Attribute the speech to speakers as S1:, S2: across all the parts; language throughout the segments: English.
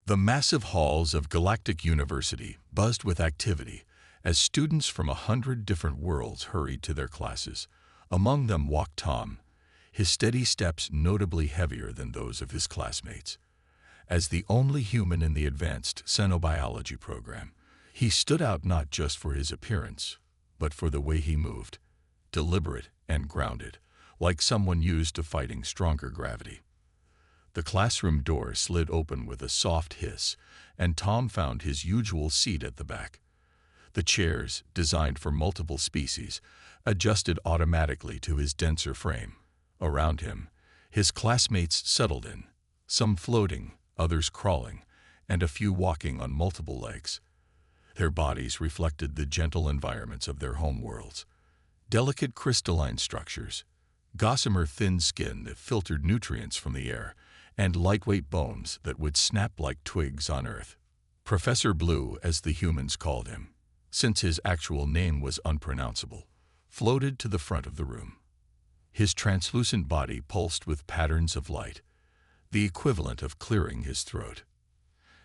S1: The massive halls of Galactic University buzzed with activity as students from 100 different worlds hurried to their classes. Among them walked Tom, his steady steps notably heavier than those of his classmates. As the only human in the advanced xenobiology program, he stood out not just for his appearance, but for the way he moved, deliberate and grounded, like someone used to fighting stronger gravity. The classroom door slid open with a soft hiss, and Tom found his usual seat at the back. The chairs, designed for multiple species, adjusted automatically to his denser frame. Around him, his classmates settled in, some floating, others crawling, and a few walking on multiple legs. Their bodies reflected the gentle environments of their home worlds. Delicate crystalline structures, gossamer thin skin that filtered nutrients from the air, and lightweight bones that would snap like twigs on Earth. Professor Blue, as the humans called him, since his actual name was unpronounceable, floated to the front of the room. His translucent body pulsed with patterns of light, the equivalent of clearing his throat.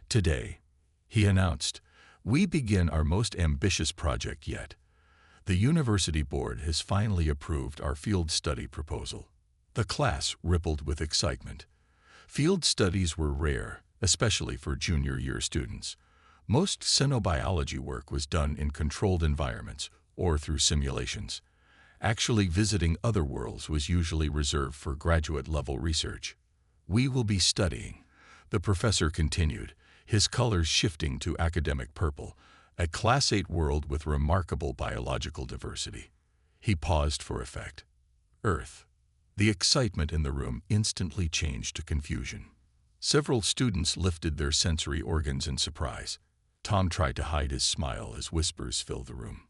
S1: Today, he announced, we begin our most ambitious project yet. The university board has finally approved our field study proposal. The class rippled with excitement. Field studies were rare, especially for junior year students. Most xenobiology work was done in controlled environments or through simulations. Actually visiting other worlds was usually reserved for graduate-level research. We will be studying, the professor continued, his colors shifting to academic purple, a Class 8 world with remarkable biological diversity. He paused for effect. Earth. The excitement in the room instantly changed to confusion. Several students lifted their sensory organs in surprise. Tom tried to hide his smile as whispers filled the room.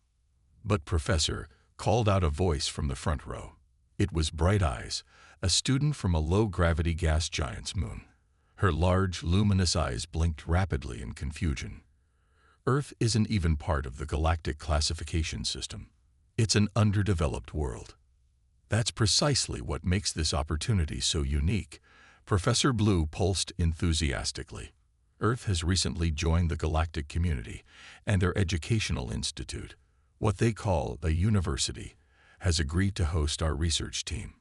S1: But Professor called out a voice from the front row. It was Bright Eyes, a student from a low-gravity gas giant's moon. Her large, luminous eyes blinked rapidly in confusion. Earth isn't even part of the galactic classification system. It's an underdeveloped world. That's precisely what makes this opportunity so unique. Professor Blue pulsed enthusiastically. Earth has recently joined the galactic community, and their educational institute, what they call a university, has agreed to host our research team.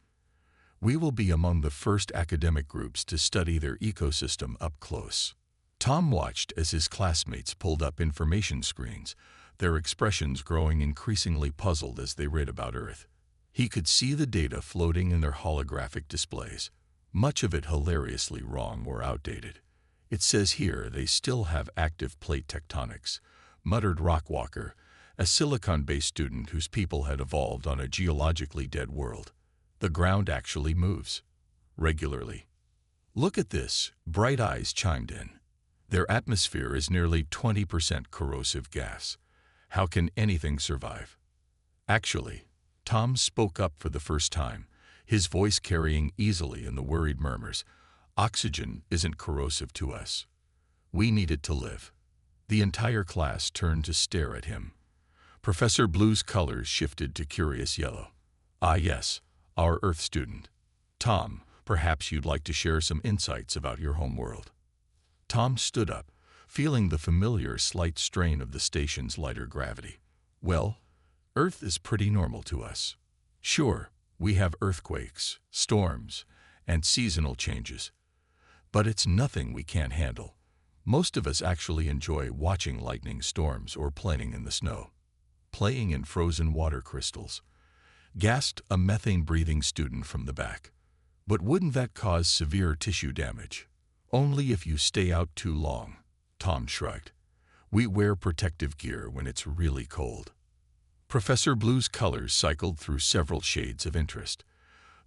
S1: We will be among the first academic groups to study their ecosystem up close. Tom watched as his classmates pulled up information screens, their expressions growing increasingly puzzled as they read about Earth. He could see the data floating in their holographic displays, much of it hilariously wrong or outdated. It says here they still have active plate tectonics, muttered Rockwalker, a silicon-based student whose people had evolved on a geologically dead world. The ground actually moves. Regularly. Look at this, Bright Eyes chimed in. Their atmosphere is nearly 20% corrosive gas. How can anything survive? Actually, Tom spoke up for the first time, his voice carrying easily in the worried murmurs. Oxygen isn't corrosive to us. We need it to live. The entire class turned to stare at him. Professor Blue's colors shifted to curious yellow. Ah yes, our Earth student. Tom, perhaps you'd like to share some insights about your homeworld. Tom stood up, feeling the familiar slight strain of the station's lighter gravity. Well, Earth is pretty normal to us. Sure, we have earthquakes, storms, and seasonal changes. But it's nothing we can't handle. Most of us actually enjoy watching lightning storms or playing in the snow. Playing in frozen water crystals, gasped a methane-breathing student from the back. But wouldn't that cause severe tissue damage? Only if you stay out too long, Tom shrugged. We wear protective gear when it's really cold. Professor Blue's colors cycled through several shades of interest.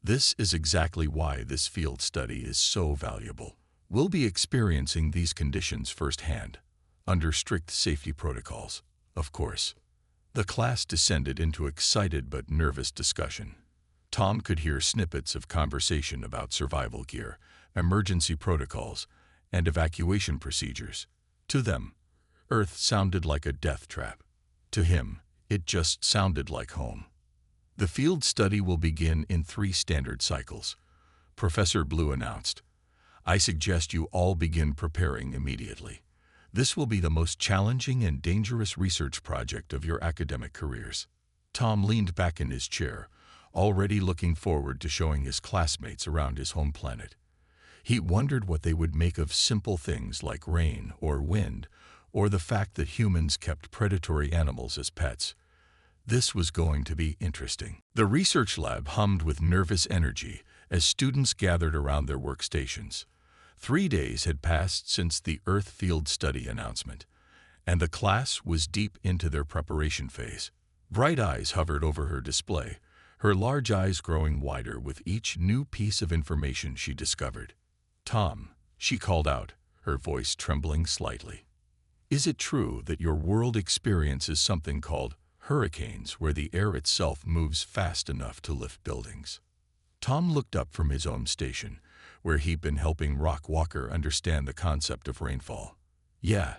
S1: This is exactly why this field study is so valuable. We'll be experiencing these conditions firsthand, under strict safety protocols, of course. The class descended into excited but nervous discussion. Tom could hear snippets of conversation about survival gear, emergency protocols, and evacuation procedures. To them, Earth sounded like a death trap. To him, it just sounded like home. The field study will begin in 3 standard cycles, Professor Blue announced. I suggest you all begin preparing immediately. This will be the most challenging and dangerous research project of your academic careers." Tom leaned back in his chair, already looking forward to showing his classmates around his home planet. He wondered what they would make of simple things like rain or wind, or the fact that humans kept predatory animals as pets. This was going to be interesting. The research lab hummed with nervous energy as students gathered around their workstations. 3 days had passed since the Earth Field Study announcement, and the class was deep into their preparation phase. Bright eyes hovered over her display, her large eyes growing wider with each new piece of information she discovered. "Tom," she called out, her voice trembling slightly. "Is it true that your world experiences something called hurricanes, where the air itself moves fast enough to lift buildings?" Tom looked up from his own station, where he'd been helping Rock Walker understand the concept of rainfall. "Yeah,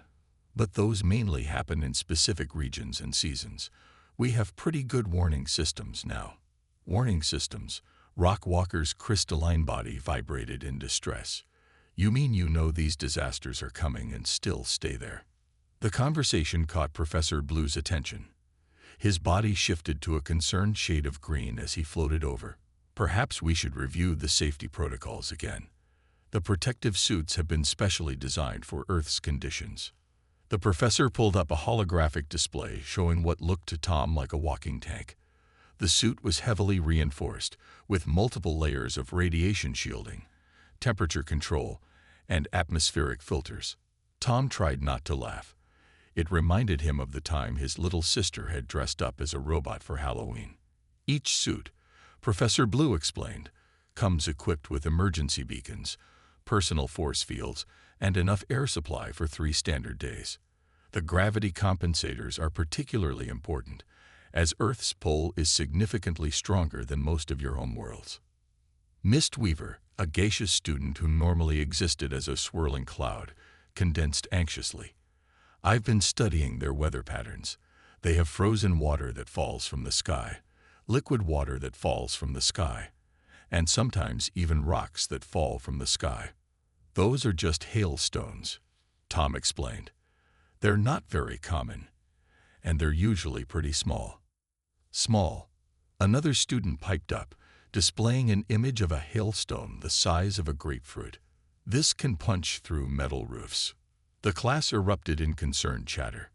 S1: but those mainly happen in specific regions and seasons. We have pretty good warning systems now." "Warning systems?" Rock Walker's crystalline body vibrated in distress. "You mean you know these disasters are coming and still stay there?" The conversation caught Professor Blue's attention. His body shifted to a concerned shade of green as he floated over. "Perhaps we should review the safety protocols again. The protective suits have been specially designed for Earth's conditions." The professor pulled up a holographic display showing what looked to Tom like a walking tank. The suit was heavily reinforced, with multiple layers of radiation shielding, temperature control, and atmospheric filters. Tom tried not to laugh. It reminded him of the time his little sister had dressed up as a robot for Halloween. "Each suit," Professor Blue explained, "comes equipped with emergency beacons, personal force fields, and enough air supply for 3 standard days. The gravity compensators are particularly important, as Earth's pull is significantly stronger than most of your home worlds." Mist Weaver, a gaseous student who normally existed as a swirling cloud, condensed anxiously. "I've been studying their weather patterns. They have frozen water that falls from the sky, liquid water that falls from the sky, and sometimes even rocks that fall from the sky. Those are just hailstones," Tom explained. "They're not very common, and they're usually pretty small." "Small," another student piped up, displaying an image of a hailstone the size of a grapefruit. "This can punch through metal roofs." The class erupted in concerned chatter.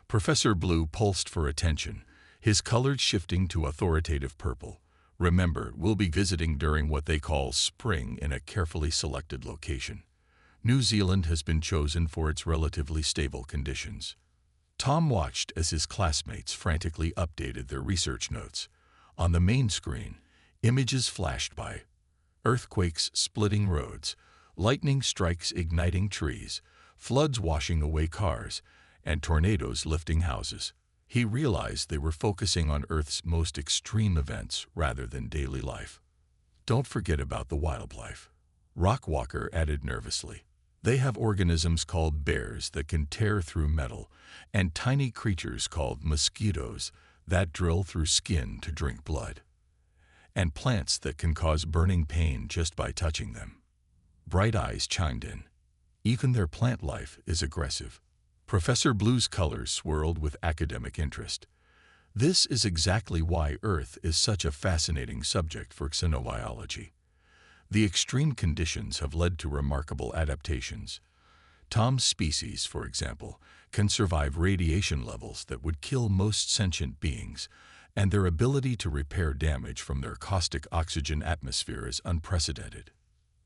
S1: Professor Blue pulsed for attention, his colors shifting to authoritative purple. "Remember, we'll be visiting during what they call spring in a carefully selected location. New Zealand has been chosen for its relatively stable conditions." Tom watched as his classmates frantically updated their research notes. On the main screen, images flashed by: earthquakes splitting roads, lightning strikes igniting trees, floods washing away cars, and tornadoes lifting houses. He realized they were focusing on Earth's most extreme events rather than daily life. "Don't forget about the wildlife," Rock Walker added nervously. "They have organisms called bears that can tear through metal, and tiny creatures called mosquitoes that drill through skin to drink blood, and plants that can cause burning pain just by touching them." Bright eyes chimed in. "Even their plant life is aggressive." Professor Blue's colors swirled with academic interest. "This is exactly why Earth is such a fascinating subject for xenobiology. The extreme conditions have led to remarkable adaptations. Tom's species, for example, can survive radiation levels that would kill most sentient beings, and their ability to repair damage from their caustic oxygen atmosphere is unprecedented."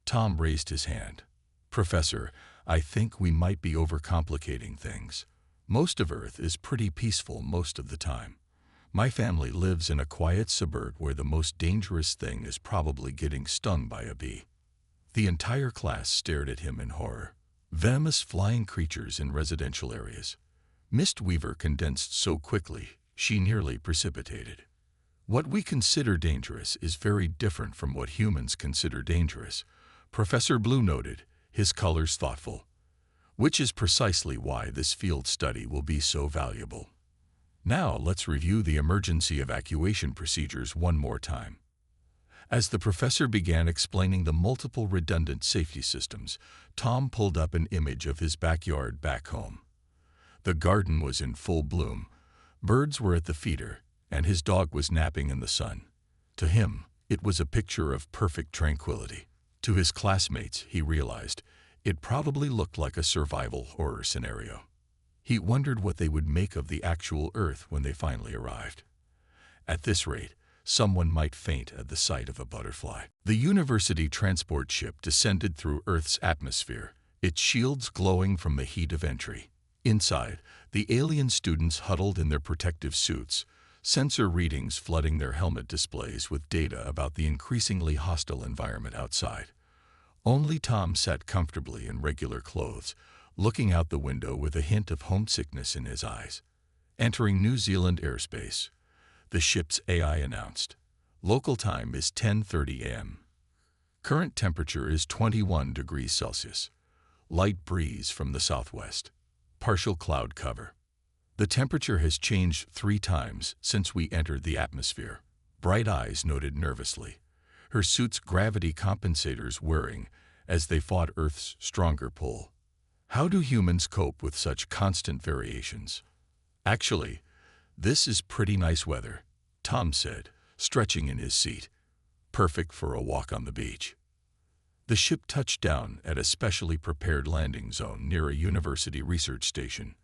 S1: Tom raised his hand. "Professor, I think we might be overcomplicating things. Most of Earth is pretty peaceful most of the time. My family lives in a quiet suburb where the most dangerous thing is probably getting stung by a bee." The entire class stared at him in horror. Venomous flying creatures in residential areas. Mist Weaver condensed so quickly, she nearly precipitated. "What we consider dangerous is very different from what humans consider dangerous," Professor Blue noted, his colors thoughtful. "Which is precisely why this field study will be so valuable. Now let's review the emergency evacuation procedures one more time." As the professor began explaining the multiple redundant safety systems, Tom pulled up an image of his backyard back home. The garden was in full bloom, birds were at the feeder, and his dog was napping in the sun. To him, it was a picture of perfect tranquility. To his classmates, he realized, it probably looked like a survival horror scenario. He wondered what they would make of the actual Earth when they finally arrived. At this rate, someone might faint at the sight of a butterfly. The university transport ship descended through Earth's atmosphere, its shields glowing from the heat of entry. Inside, the alien students huddled in their protective suits, sensor readings flooding their helmet displays with data about the increasingly hostile environment outside. Only Tom sat comfortably in regular clothes, looking out the window with a hint of homesickness in his eyes. Entering New Zealand airspace, the ship's AI announced, "Local time is 10:30 a.m. Current temperature is 21 degrees Celsius. Light breeze from the southwest. Partial cloud cover. The temperature has changed 3 times since we entered the atmosphere." Bright Eyes noted nervously, her suit's gravity compensators whirring as they fought Earth's stronger pull. How do humans cope with such constant variations? Actually, this is pretty nice weather, Tom said, stretching in his seat. Perfect for a walk on the beach. The ship touched down at a specially prepared landing zone near a university research station.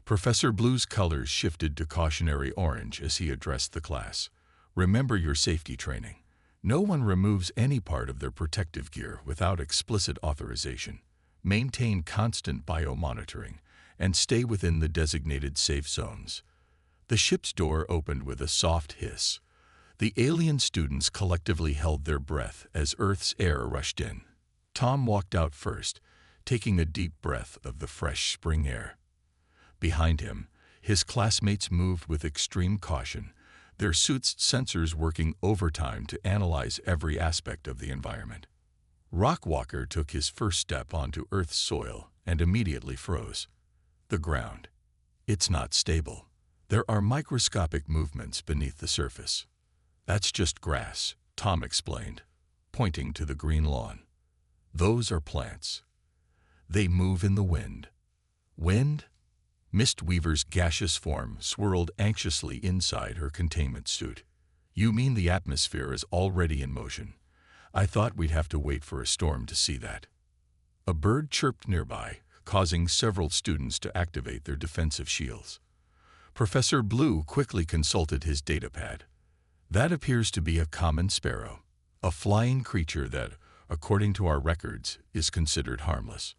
S1: Professor Blue's colors shifted to cautionary orange as he addressed the class. Remember your safety training. No one removes any part of their protective gear without explicit authorization. Maintain constant biomonitoring and stay within the designated safe zones. The ship's door opened with a soft hiss. The alien students collectively held their breath as Earth's air rushed in. Tom walked out first, taking a deep breath of the fresh spring air. Behind him, his classmates moved with extreme caution, their suits' sensors working overtime to analyze every aspect of the environment. Rockwalker took his first step onto Earth's soil and immediately froze. The ground. It's not stable. There are microscopic movements beneath the surface. That's just grass, Tom explained, pointing to the green lawn. Those are plants. They move in the wind. Wind? Mistweaver's gaseous form swirled anxiously inside her containment suit. You mean the atmosphere is already in motion? I thought we'd have to wait for a storm to see that. A bird chirped nearby, causing several students to activate their defensive shields. Professor Blue quickly consulted his datapad. That appears to be a common sparrow, a flying creature that, according to our records, is considered harmless.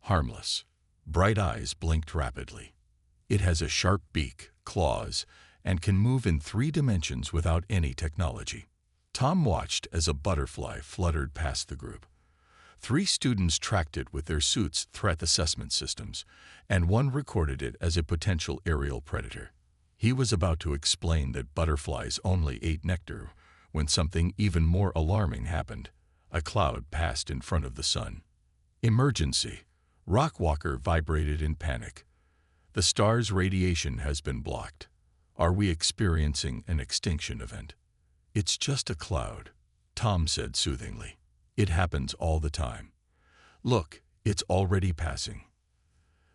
S1: Harmless. Bright Eyes blinked rapidly. It has a sharp beak, claws, and can move in 3 dimensions without any technology. Tom watched as a butterfly fluttered past the group. 3 students tracked it with their suits' threat assessment systems, and one recorded it as a potential aerial predator. He was about to explain that butterflies only ate nectar when something even more alarming happened. A cloud passed in front of the sun. Emergency. Rockwalker vibrated in panic. The star's radiation has been blocked. Are we experiencing an extinction event? It's just a cloud, Tom said soothingly. It happens all the time. Look, it's already passing.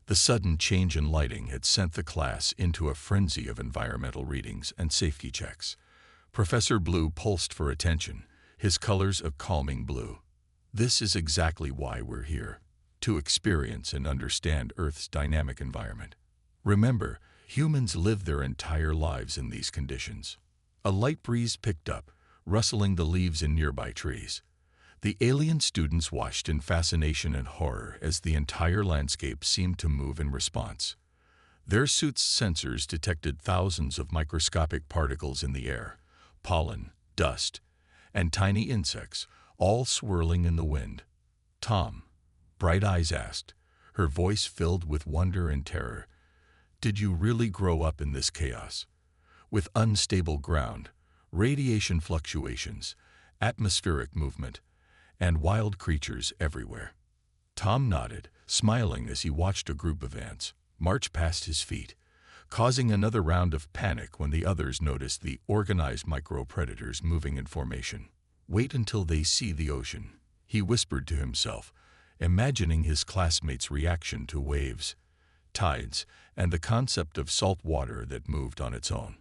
S1: The sudden change in lighting had sent the class into a frenzy of environmental readings and safety checks. Professor Blue pulsed for attention, his colors a calming blue. This is exactly why we're here, to experience and understand Earth's dynamic environment. Remember, humans live their entire lives in these conditions. A light breeze picked up, rustling the leaves in nearby trees. The alien students watched in fascination and horror as the entire landscape seemed to move in response. Their suits' sensors detected thousands of microscopic particles in the air, pollen, dust, and tiny insects, all swirling in the wind. Tom, Bright Eyes asked, her voice filled with wonder and terror, did you really grow up in this chaos? With unstable ground, radiation fluctuations, atmospheric movement, and wild creatures everywhere. Tom nodded, smiling as he watched a group of ants march past his feet, causing another round of panic when the others noticed the organized micro-predators moving in formation. Wait until they see the ocean, he whispered to himself, imagining his classmates' reaction to waves, tides, and the concept of salt water that moved on its own.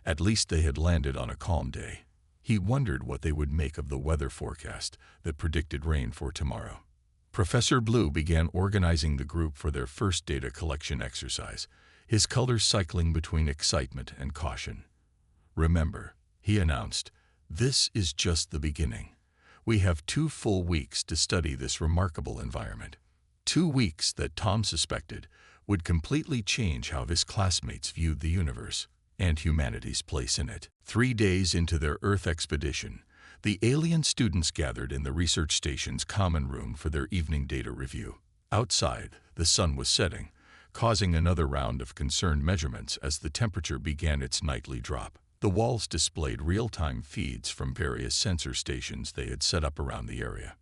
S1: At least they had landed on a calm day. He wondered what they would make of the weather forecast that predicted rain for tomorrow. Professor Blue began organizing the group for their first data collection exercise, his colors cycling between excitement and caution. "Remember," he announced, "this is just the beginning. We have 2 full weeks to study this remarkable environment." 2 weeks that Tom suspected would completely change how his classmates viewed the universe and humanity's place in it. 3 days into their Earth expedition, the alien students gathered in the research station's common room for their evening data review. Outside, the sun was setting, causing another round of concerned measurements as the temperature began its nightly drop. The walls displayed real-time feeds from various sensor stations they had set up around the area.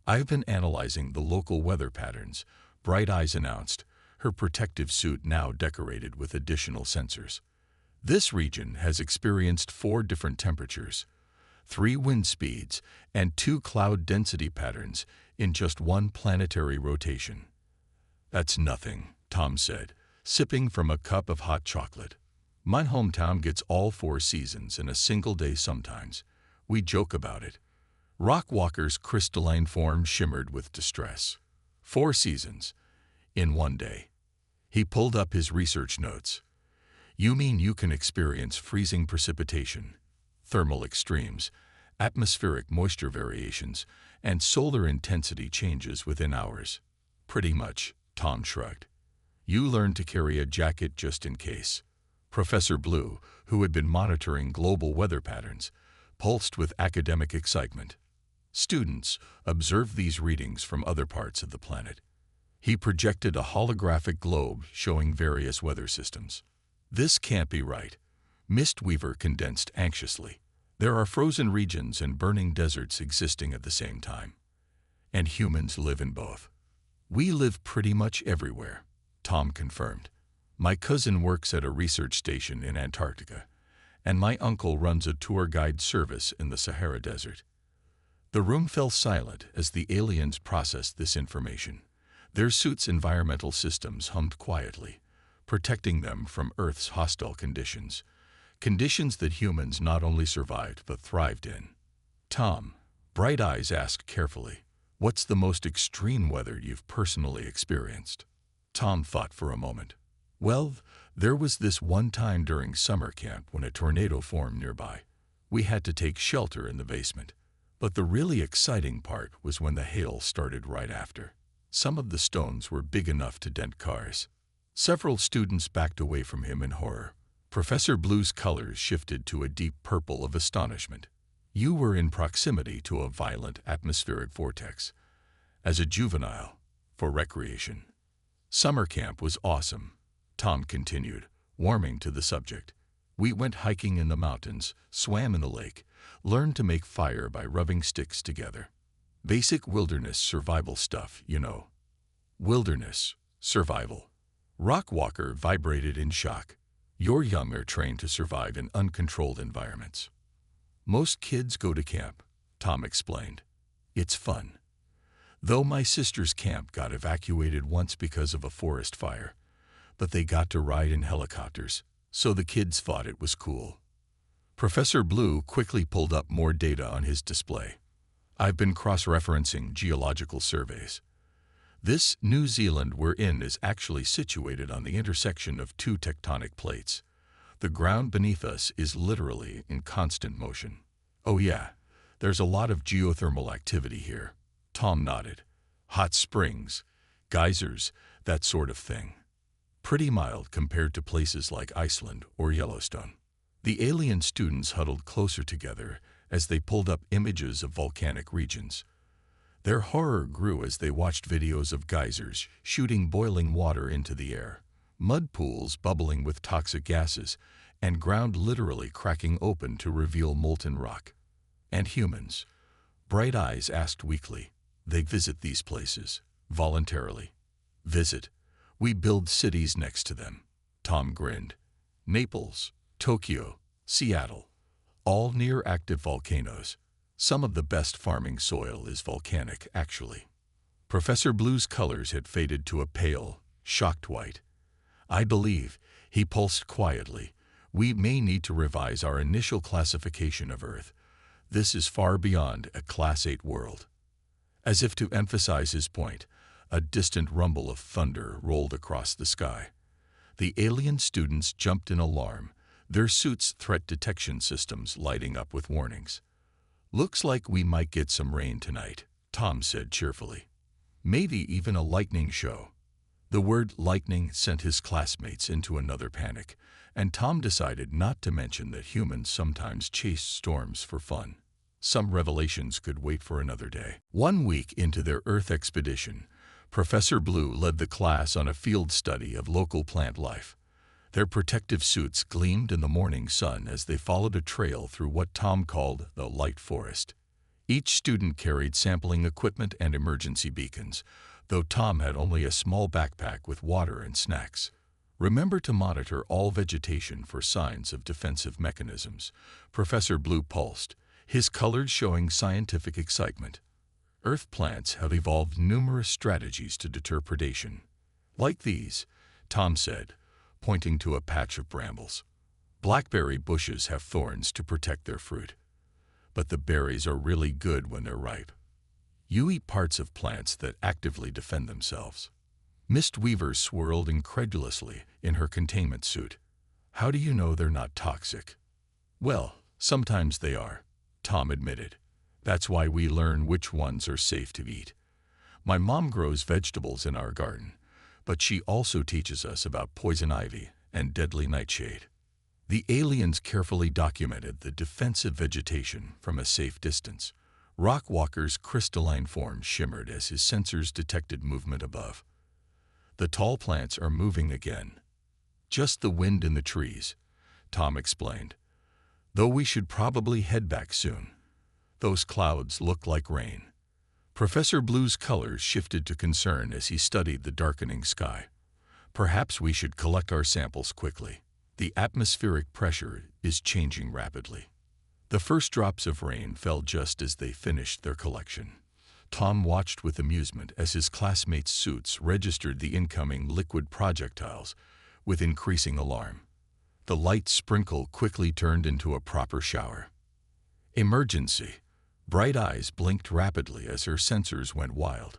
S1: "I've been analyzing the local weather patterns," Bright Eyes announced, her protective suit now decorated with additional sensors. "This region has experienced 4 different temperatures, 3 wind speeds, and 2 cloud density patterns in just 1 planetary rotation." "That's nothing," Tom said, sipping from a cup of hot chocolate. "My hometown gets all 4 seasons in a single day sometimes. We joke about it." Rockwalker's crystalline form shimmered with distress. 4 seasons in 1 day. He pulled up his research notes. "You mean you can experience freezing precipitation, thermal extremes, atmospheric moisture variations, and solar intensity changes within hours?" "Pretty much," Tom shrugged. "You learn to carry a jacket just in case." Professor Blue, who had been monitoring global weather patterns, pulsed with academic excitement. Students observed these readings from other parts of the planet. He projected a holographic globe showing various weather systems. "This can't be right," Mistweaver condensed anxiously. "There are frozen regions and burning deserts existing at the same time. And humans live in both." "We live pretty much everywhere," Tom confirmed. "My cousin works at a research station in Antarctica, and my uncle runs a tour guide service in the Sahara Desert." The room fell silent as the aliens processed this information. Their suits' environmental systems hummed quietly, protecting them from Earth's hostile conditions, conditions that humans not only survived but thrived in. "Tom," Bright Eyes asked carefully, "what's the most extreme weather you've personally experienced?" Tom thought for a moment. "Well, there was this one time during summer camp when a tornado formed nearby. We had to take shelter in the basement. But the really exciting part was when the hail started right after. Some of the stones were big enough to dent cars." Several students backed away from him in horror. Professor Blue's colors shifted to a deep purple of astonishment. "You were in proximity to a violent atmospheric vortex. As a juvenile, for recreation." "Summer camp was awesome," Tom continued, warming to the subject. "We went hiking in the mountains, swam in the lake, learned to make fire by rubbing sticks together. Basic wilderness survival stuff, you know." "Wilderness survival." Rockwalker vibrated in shock. "Your young are trained to survive in uncontrolled environments." "Most kids go to camp," Tom explained. "It's fun. Though my sister's camp got evacuated once because of a forest fire, but they got to ride in helicopters, so the kids thought it was cool." Professor Blue quickly pulled up more data on his display. "I've been cross-referencing geological surveys. This New Zealand we're in is actually situated on the intersection of 2 tectonic plates. The ground beneath us is literally in constant motion." "Oh yeah, there's a lot of geothermal activity here," Tom nodded. "Hot springs, geysers, that sort of thing. Pretty mild compared to places like Iceland or Yellowstone." The alien students huddled closer together as they pulled up images of volcanic regions. Their horror grew as they watched videos of geysers shooting boiling water into the air, mud pools bubbling with toxic gases, and ground literally cracking open to reveal molten rock. "And humans?" Bright Eyes asked weakly. "They visit these places, voluntarily." "Visit? We build cities next to them." Tom grinned. "Naples, Tokyo, Seattle, all near active volcanoes. Some of the best farming soil is volcanic, actually. Professor Blue's colors had faded to a pale, shocked white. I believe, he pulsed quietly, we may need to revise our initial classification of Earth. This is far beyond a Class 8 world. As if to emphasize his point, a distant rumble of thunder rolled across the sky. The alien students jumped in alarm, their suits' threat detection systems lighting up with warnings. "Looks like we might get some rain tonight," Tom said cheerfully. "Maybe even a lightning show." The word lightning sent his classmates into another panic, and Tom decided not to mention that humans sometimes chase storms for fun. Some revelations could wait for another day. 1 week into their Earth expedition, Professor Blue led the class on a field study of local plant life. Their protective suits gleamed in the morning sun as they followed a trail through what Tom called the light forest. Each student carried sampling equipment and emergency beacons, though Tom had only a small backpack with water and snacks. "Remember to monitor all vegetation for signs of defensive mechanisms," Professor Blue pulsed, his colors showing scientific excitement. "Earth plants have evolved numerous strategies to deter predation. Like these," Tom said, pointing to a patch of brambles. "Blackberry bushes have thorns to protect their fruit. But the berries are really good when they're ripe. You eat parts of plants that actively defend themselves." Mistweaver swirled incredulously in her containment suit. "How do you know they're not toxic?" "Well, sometimes they are," Tom admitted. "That's why we learn which ones are safe to eat. My mom grows vegetables in our garden, but she also teaches us about poison ivy and deadly nightshade." The aliens carefully documented the defensive vegetation from a safe distance. Rockwalker's crystalline form shimmered as his sensors detected movement above. "The tall plants are moving again." "Just the wind in the trees," Tom explained. "Though we should probably head back soon. Those clouds look like rain." Professor Blue's colors shifted to concern as he studied the darkening sky. "Perhaps we should collect our samples quickly. The atmospheric pressure is changing rapidly." The first drops of rain fell just as they finished their collection. Tom watched with amusement as his classmates' suits registered the incoming liquid projectiles with increasing alarm. The light sprinkle quickly turned into a proper shower. "Emergency!" Bright eyes blinked rapidly as her sensors went wild.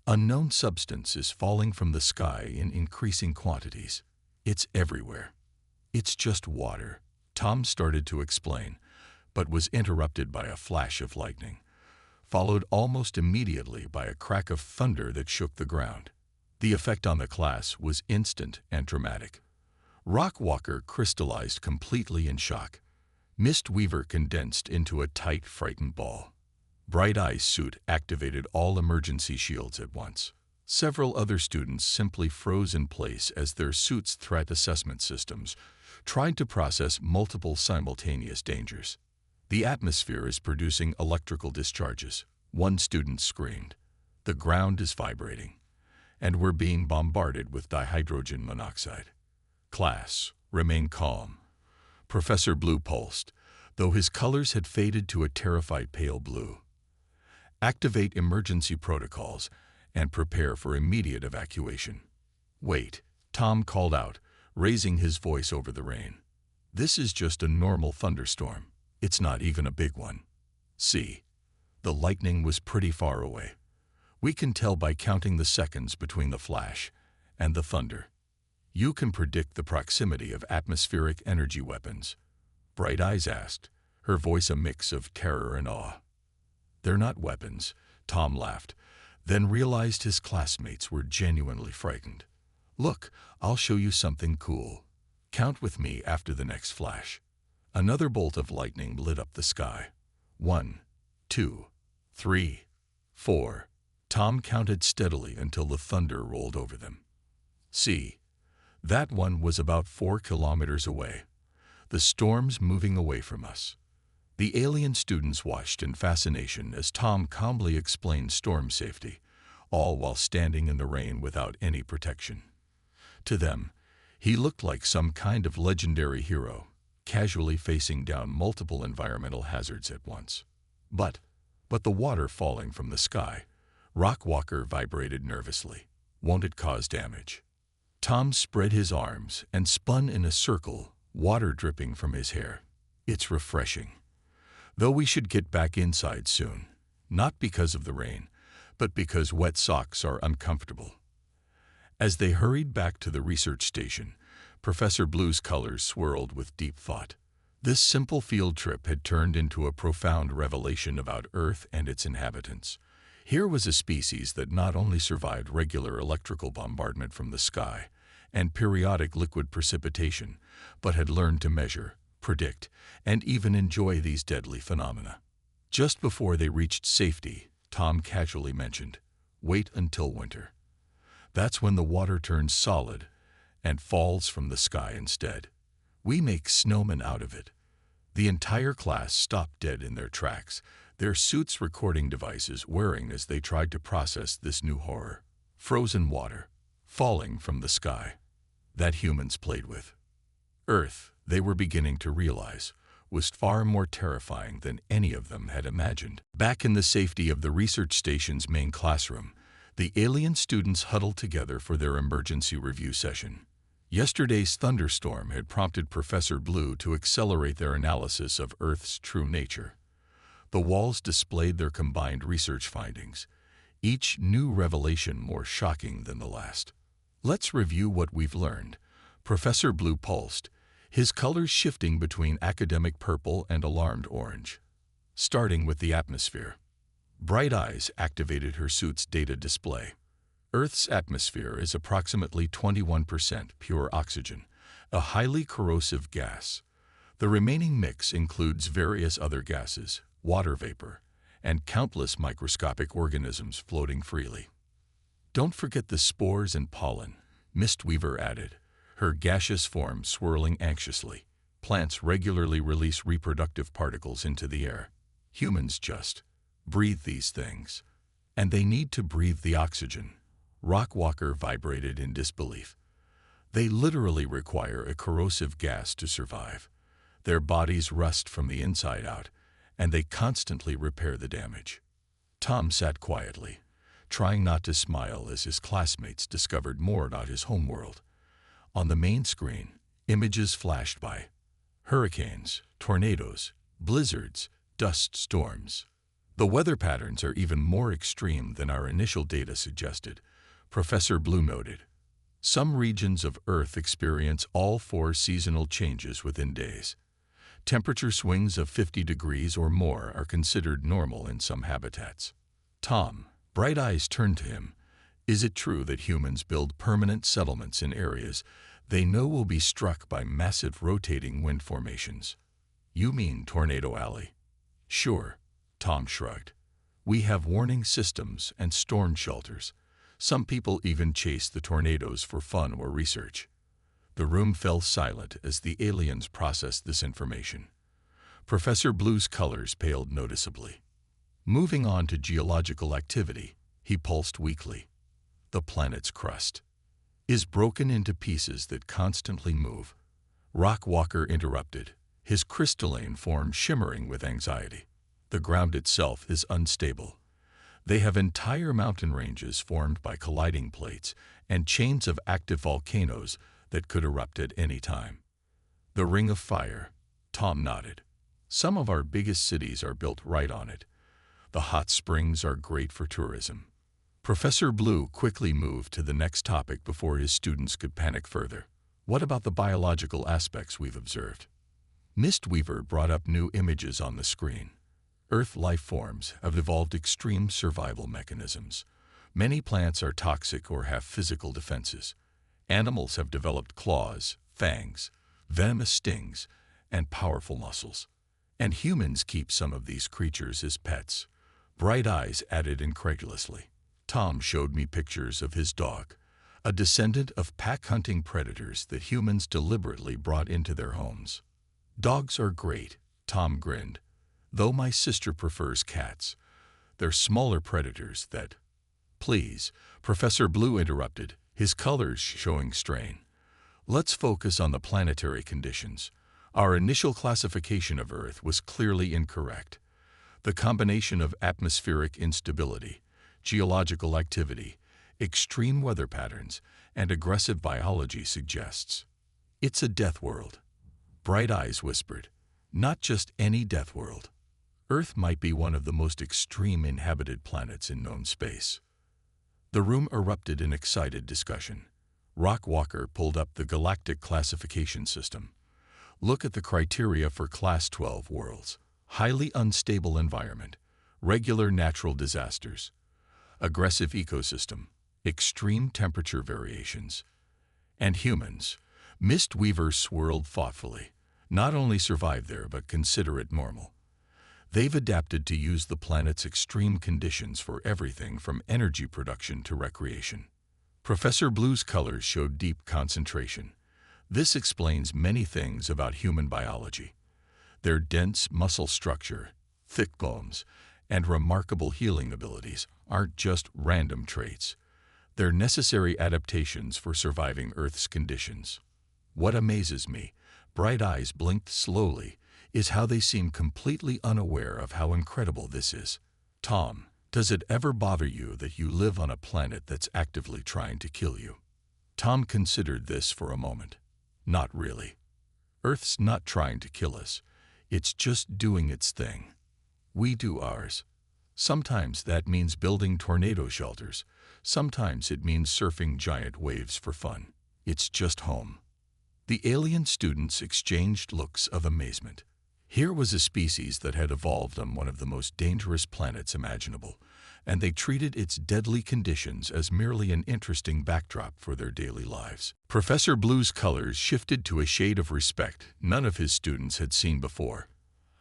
S1: "Unknown substance is falling from the sky in increasing quantities. It's everywhere." "It's just water," Tom started to explain, but was interrupted by a flash of lightning, followed almost immediately by a crack of thunder that shook the ground. The effect on the class was instant and dramatic. Rockwalker crystallized completely in shock. Mistweaver condensed into a tight, frightened ball. Bright Eye's suit activated all emergency shields at once. Several other students simply froze in place as their suits' threat assessment systems tried to process multiple simultaneous dangers. "The atmosphere is producing electrical discharges," one student screamed. "The ground is vibrating, and we're being bombarded with dihydrogen monoxide. Class, remain calm." Professor Blue pulsed, though his colors had faded to a terrified pale blue. "Activate emergency protocols and prepare for immediate evacuation." "Wait," Tom called out, raising his voice over the rain. "This is just a normal thunderstorm. It's not even a big one. See, the lightning was pretty far away. We can tell by counting the seconds between the flash and the thunder. You can predict the proximity of atmospheric energy weapons." Bright Eyes asked, her voice a mix of terror and awe. "They're not weapons," Tom laughed, then realized his classmates were genuinely frightened. "Look, I'll show you something cool. Count with me after the next flash." Another bolt of lightning lit up the sky. 1, 2, 3, 4. Tom counted steadily until the thunder rolled over them. "See, that one was about 4 kilometers away. The storm's moving away from us." The alien students watched in fascination as Tom calmly explained storm safety, all while standing in the rain without any protection. To them, he looked like some kind of legendary hero, casually facing down multiple environmental hazards at once. But the water falling from the sky. Rockwalker vibrated nervously. Won't it cause damage? Tom spread his arms and spun in a circle, water dripping from his hair. It's refreshing. Though we should get back inside soon. Not because of the rain, but because wet socks are uncomfortable. As they hurried back to the research station, Professor Blue's colors swirled with deep thought. This simple field trip had turned into a profound revelation about Earth and its inhabitants. Here was a species that not only survived regular electrical bombardment from the sky and periodic liquid precipitation, but had learned to measure, predict, and even enjoy these deadly phenomena. Just before they reached safety, Tom casually mentioned, "Wait until winter. That's when the water turns solid and falls from the sky instead. We make snowmen out of it." The entire class stopped dead in their tracks, their suits recording devices whirring as they tried to process this new horror. Frozen water, falling from the sky, that humans played with. Earth, they were beginning to realize, was far more terrifying than any of them had imagined. Back in the safety of the research station's main classroom, the alien students huddled together for their emergency review session. Yesterday's thunderstorm had prompted Professor Blue to accelerate their analysis of Earth's true nature. The walls displayed their combined research findings, each new revelation more shocking than the last. "Let's review what we've learned," Professor Blue pulsed, his colors shifting between academic purple and alarmed orange. Starting with the atmosphere. Bright Eyes activated her suit's data display. Earth's atmosphere is approximately 21% pure oxygen, a highly corrosive gas. The remaining mix includes various other gases, water vapor, and countless microscopic organisms floating freely. "Don't forget the spores and pollen," Mistweaver added, her gaseous form swirling anxiously. "Plants regularly release reproductive particles into the air. Humans just breathe these things. And they need to breathe the oxygen." Rockwalker vibrated in disbelief. "They literally require a corrosive gas to survive. Their bodies rust from the inside out, and they constantly repair the damage." Tom sat quietly, trying not to smile as his classmates discovered more about his homeworld. On the main screen, images flashed by. Hurricanes, tornadoes, blizzards, dust storms. "The weather patterns are even more extreme than our initial data suggested," Professor Blue noted. "Some regions of Earth experience all 4 seasonal changes within days. Temperature swings of 50 degrees or more are considered normal in some habitats." Tom, Bright Eyes, turned to him. "Is it true that humans build permanent settlements in areas they know will be struck by massive rotating wind formations?" "You mean Tornado Alley?" "Sure," Tom shrugged. "We have warning systems and storm shelters. Some people even chase the tornadoes for fun or research." The room fell silent as the aliens processed this information. Professor Blue's colors paled noticeably. Moving on to geological activity, he pulsed weakly. "The planet's crust is broken into pieces that constantly move." Rockwalker interrupted, his crystalline form shimmering with anxiety. "The ground itself is unstable. They have entire mountain ranges formed by colliding plates and chains of active volcanoes that could erupt at any time." "The Ring of Fire," Tom nodded. "Some of our biggest cities are built right on it. The hot springs are great for tourism." Professor Blue quickly moved to the next topic before his students could panic further. "What about the biological aspects we've observed?" Mistweaver brought up new images on the screen. Earth life forms have evolved extreme survival mechanisms. Many plants are toxic or have physical defenses. Animals have developed claws, fangs, venomous stings, and powerful muscles. And humans keep some of these creatures as pets. Bright Eyes added incredulously. Tom showed me pictures of his dog, a descendant of pack-hunting predators that humans deliberately brought into their homes. "Dogs are great," Tom grinned, "though my sister prefers cats. They're smaller predators that—" "Please," Professor Blue interrupted, his colors showing strain. "Let's focus on the planetary conditions. Our initial classification of Earth was clearly incorrect. The combination of atmospheric instability, geological activity, extreme weather patterns, and aggressive biology suggests it's a death world. Bright Eyes whispered, not just any death world. Earth might be one of the most extreme inhabited planets in known space. The room erupted in excited discussion. Rock Walker pulled up the Galactic classification system. Look at the criteria for Class 12 worlds. Highly unstable environment, regular natural disasters, aggressive ecosystem, extreme temperature variations. And humans, Mistweaver swirled thoughtfully, not only survive there but consider it normal. They've adapted to use the planet's extreme conditions for everything from energy production to recreation. Professor Blue's colors showed deep concentration. This explains many things about human biology. Their dense muscle structure, thick bones, and remarkable healing abilities aren't just random traits. They're necessary adaptations for surviving Earth's conditions. What amazes me, Bright Eyes blinked slowly, is how they seem completely unaware of how incredible this is. Tom, does it ever bother you that you live on a planet that's actively trying to kill you? Tom considered this for a moment. Not really. Earth's not trying to kill us. It's just doing its thing. We do ours. Sometimes that means building tornado shelters. Sometimes it means surfing giant waves for fun. It's just home. The alien students exchanged looks of amazement. Here was a species that had evolved on one of the most dangerous planets imaginable, and they treated its deadly conditions as merely an interesting backdrop for their daily lives. Professor Blue's colors shifted to a shade of respect none of his students had seen before.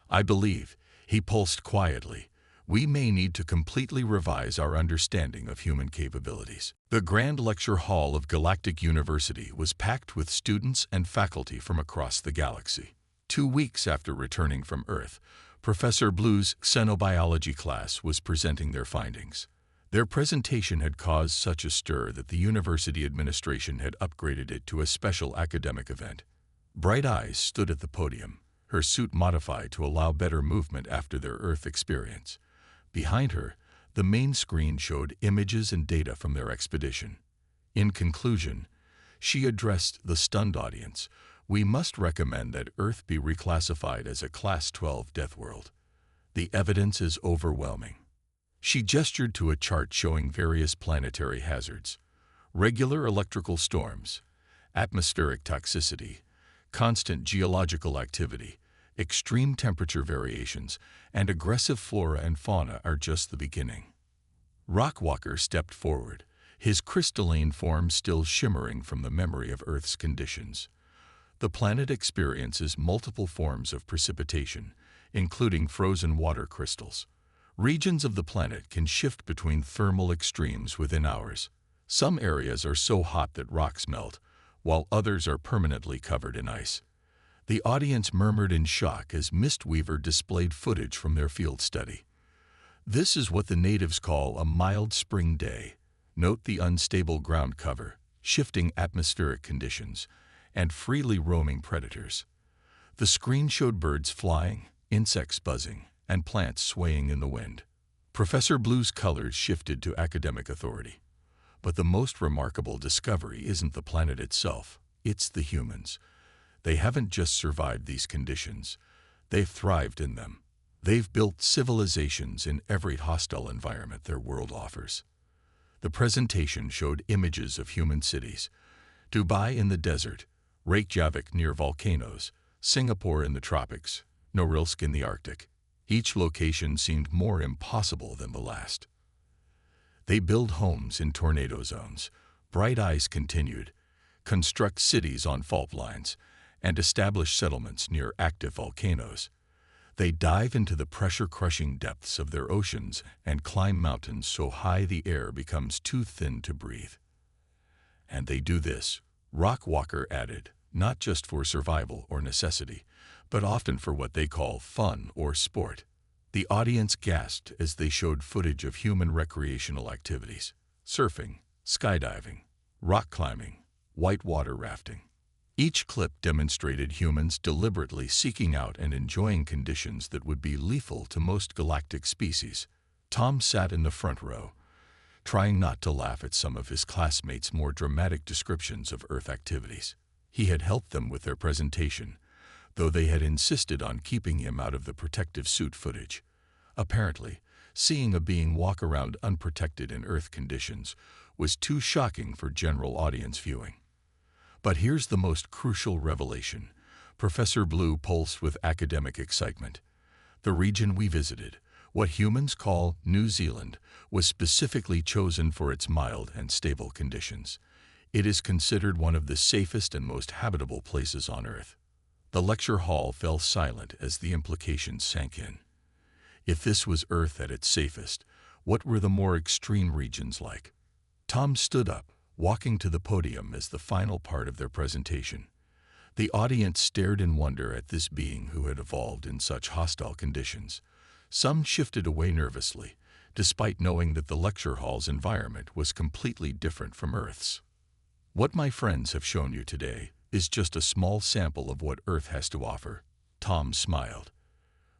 S1: I believe, he pulsed quietly, we may need to completely revise our understanding of human capabilities. The Grand Lecture Hall of Galactic University was packed with students and faculty from across the galaxy. 2 weeks after returning from Earth, Professor Blue's xenobiology class was presenting their findings. Their presentation had caused such a stir that the university administration had upgraded it to a special academic event. Bright Eyes stood at the podium, her suit modified to allow better movement after their Earth experience. Behind her, the main screen showed images and data from their expedition. In conclusion, she addressed the stunned audience. We must recommend that Earth be reclassified as a Class 12 death world. The evidence is overwhelming. She gestured to a chart showing various planetary hazards, regular electrical storms, atmospheric toxicity, constant geological activity, extreme temperature variations, and aggressive flora and fauna are just the beginning. Rockwalker stepped forward, his crystalline form still shimmering from the memory of Earth's conditions. The planet experiences multiple forms of precipitation, including frozen water crystals. Regions of the planet can shift between thermal extremes within hours. Some areas are so hot that rocks melt, while others are permanently covered in ice. The audience murmured in shock as Mistweaver displayed footage from their field study. This is what the natives call a mild spring day. Note the unstable ground cover, shifting atmospheric conditions, and freely roaming predators. The screen showed birds flying, insects buzzing, and plants swaying in the wind. Professor Blue's colors shifted to academic authority. But the most remarkable discovery isn't the planet itself, it's the humans. They haven't just survived these conditions, they've thrived in them. They've built civilizations in every hostile environment their world offers. The presentation showed images of human cities: Dubai in the desert, Reykjavik near volcanoes, Singapore in the tropics, Norilsk in the Arctic. Each location seemed more impossible than the last. They build homes in tornado zones, Bright Eyes continued, construct cities on fault lines, and establish settlements near active volcanoes. They dive into the pressure-crushing depths of their oceans and climb mountains so high the air becomes too thin to breathe. And they do this, Rockwalker added, not just for survival or necessity, but often for what they call fun or sport. The audience gasped as they showed footage of human recreational activities: surfing, skydiving, rock climbing, whitewater rafting. Each clip demonstrated humans deliberately seeking out and enjoying conditions that would be lethal to most galactic species. Tom sat in the front row, trying not to laugh at some of his classmates' more dramatic descriptions of Earth activities. He had helped them with their presentation, though they had insisted on keeping him out of the protective suit footage. Apparently, seeing a being walk around unprotected in Earth conditions was too shocking for general audience viewing. But here's the most crucial revelation. Professor Blue pulsed with academic excitement. The region we visited, what humans call New Zealand, was specifically chosen for its mild and stable conditions. It is considered one of the safest and most habitable places on Earth. The lecture hall fell silent as the implications sank in. If this was Earth at its safest, what were the more extreme regions like? Tom stood up, walking to the podium as the final part of their presentation. The audience stared in wonder at this being who had evolved in such hostile conditions. Some shifted away nervously, despite knowing that the lecture hall's environment was completely different from Earth's. What my friends have shown you today is just a small sample of what Earth has to offer. Tom smiled.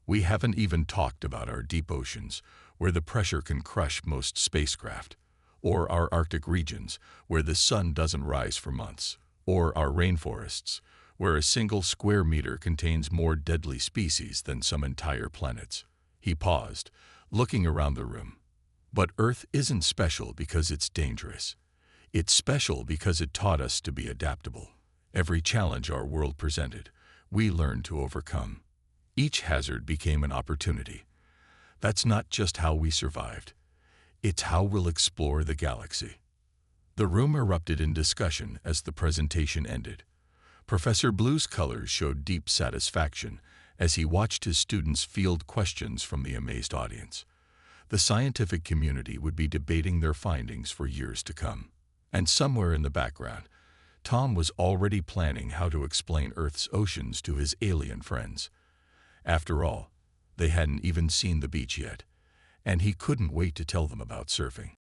S1: We haven't even talked about our deep oceans, where the pressure can crush most spacecraft, or our Arctic regions, where the sun doesn't rise for months, or our rainforests, where a single square meter contains more deadly species than some entire planets. He paused, looking around the room. But Earth isn't special because it's dangerous. It's special because it taught us to be adaptable. Every challenge our world presented, we learned to overcome. Each hazard became an opportunity. That's not just how we survived. It's how we'll explore the galaxy. The room erupted in discussion as the presentation ended. Professor Blue's colors showed deep satisfaction as he watched his students field questions from the amazed audience. The scientific community would be debating their findings for years to come. And somewhere in the background, Tom was already planning how to explain Earth's oceans to his alien friends. After all, they hadn't even seen the beach yet, and he couldn't wait to tell them about surfing.